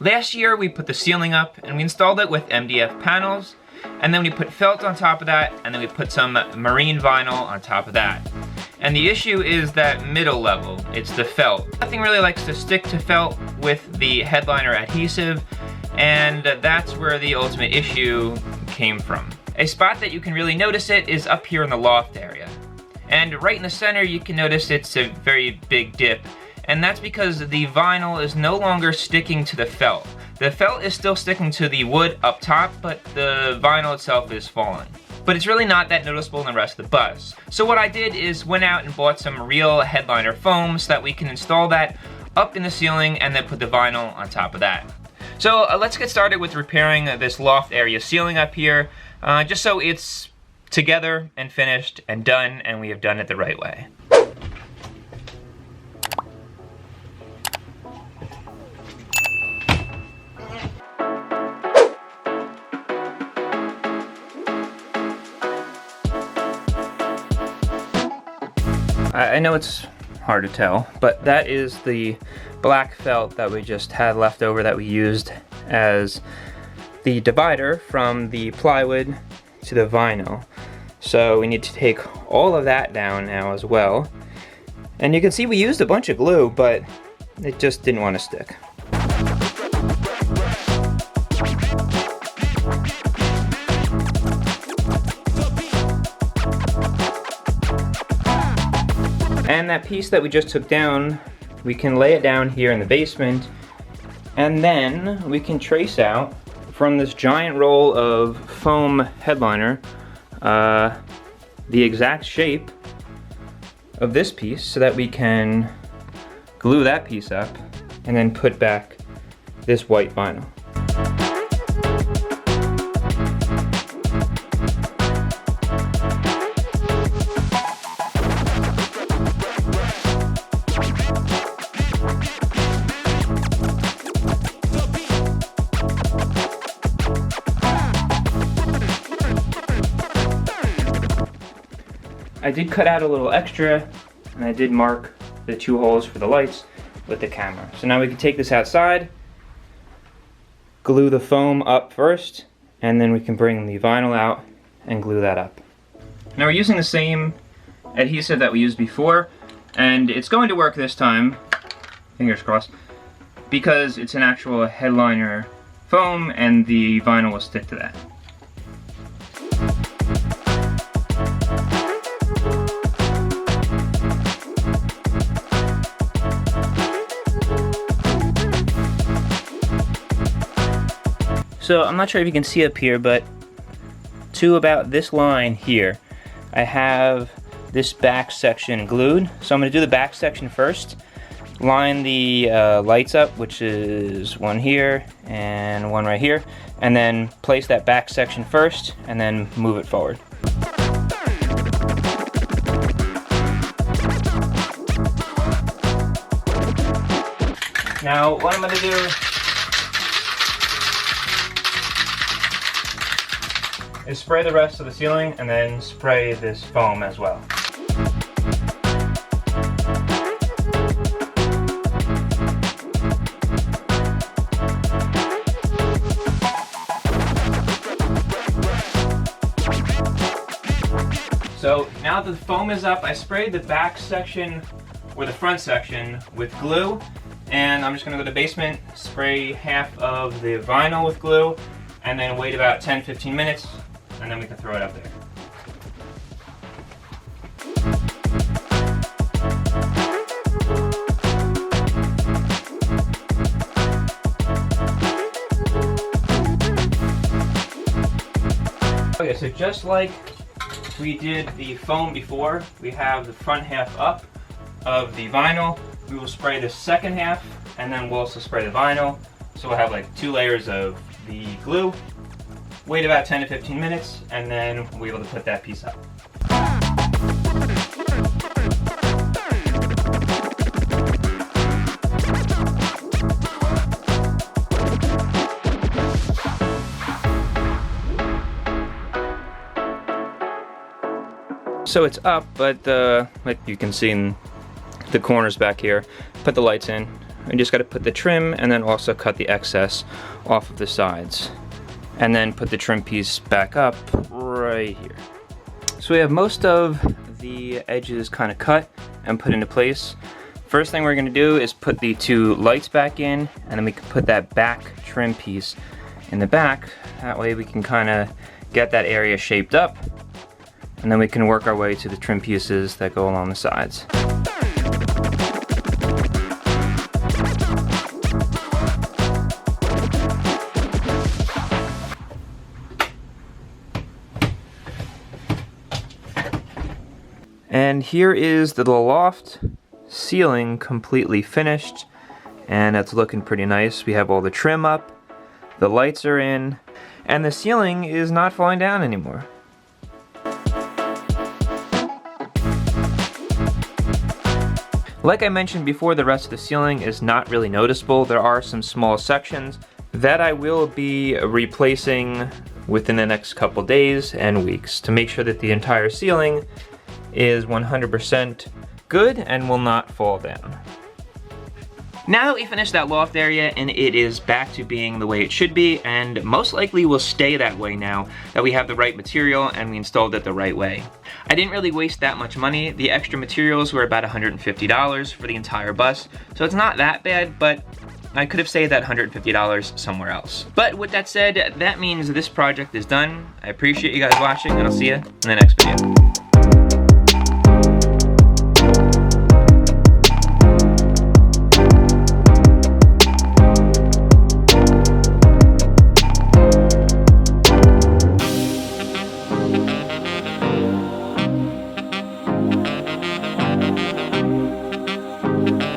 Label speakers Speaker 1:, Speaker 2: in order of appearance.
Speaker 1: Last year we put the ceiling up and we installed it with MDF panels, and then we put felt on top of that, and then we put some marine vinyl on top of that. And the issue is that middle level, it's the felt. Nothing really likes to stick to felt with the headliner adhesive, and that's where the ultimate issue came from. A spot that you can really notice it is up here in the loft area. And right in the center you can notice it's a very big dip, and that's because the vinyl is no longer sticking to the felt. The felt is still sticking to the wood up top, but the vinyl itself is falling. But it's really not that noticeable in the rest of the bus. So what I did is went out and bought some real headliner foam so that we can install that up in the ceiling and then put the vinyl on top of that. So let's get started with repairing this loft area ceiling up here, just so it's together and finished and done, and we have done it the right way. I know it's hard to tell, but that is the black felt that we just had left over that we used as the divider from the plywood to the vinyl. So we need to take all of that down now as well. And you can see we used a bunch of glue, but it just didn't want to stick. And that piece that we just took down, we can lay it down here in the basement, and then we can trace out from this giant roll of foam headliner the exact shape of this piece so that we can glue that piece up and then put back this white vinyl. I did cut out a little extra, and I did mark the 2 holes for the lights with the camera. So now we can take this outside, glue the foam up first, and then we can bring the vinyl out and glue that up. Now we're using the same adhesive that we used before, and it's going to work this time, fingers crossed, because it's an actual headliner foam and the vinyl will stick to that. So I'm not sure if you can see up here, but to about this line here, I have this back section glued. So I'm going to do the back section first, line the lights up, which is one here and one right here, and then place that back section first and then move it forward. Now what I'm going to do is spray the rest of the ceiling and then spray this foam as well. So now that the foam is up, I sprayed the back section or the front section with glue, and I'm just going to go to the basement, spray half of the vinyl with glue, and then wait about 10-15 minutes, and then we can throw it up there. Okay, so just like we did the foam before, we have the front half up of the vinyl. We will spray the second half, and then we'll also spray the vinyl. So we'll have like 2 layers of the glue. Wait about 10 to 15 minutes, and then we'll be able to put that piece up. So it's up, but like you can see in the corners back here, put the lights in. we just got to put the trim and then also cut the excess off of the sides. And then put the trim piece back up right here. So we have most of the edges kind of cut and put into place. First thing we're going to do is put the two lights back in, and then we can put that back trim piece in the back. That way we can kind of get that area shaped up, and then we can work our way to the trim pieces that go along the sides. And here is the loft ceiling completely finished, and it's looking pretty nice. We have all the trim up, the lights are in, and the ceiling is not falling down anymore. Like I mentioned before, the rest of the ceiling is not really noticeable. There are some small sections that I will be replacing within the next couple days and weeks to make sure that the entire ceiling is 100% good and will not fall down. Now that we finished that loft area and it is back to being the way it should be, and most likely will stay that way now that we have the right material and we installed it the right way. I didn't really waste that much money. The extra materials were about $150 for the entire bus, so it's not that bad, but I could have saved that $150 somewhere else. But with that said, that means this project is done. I appreciate you guys watching, and I'll see you in the next video.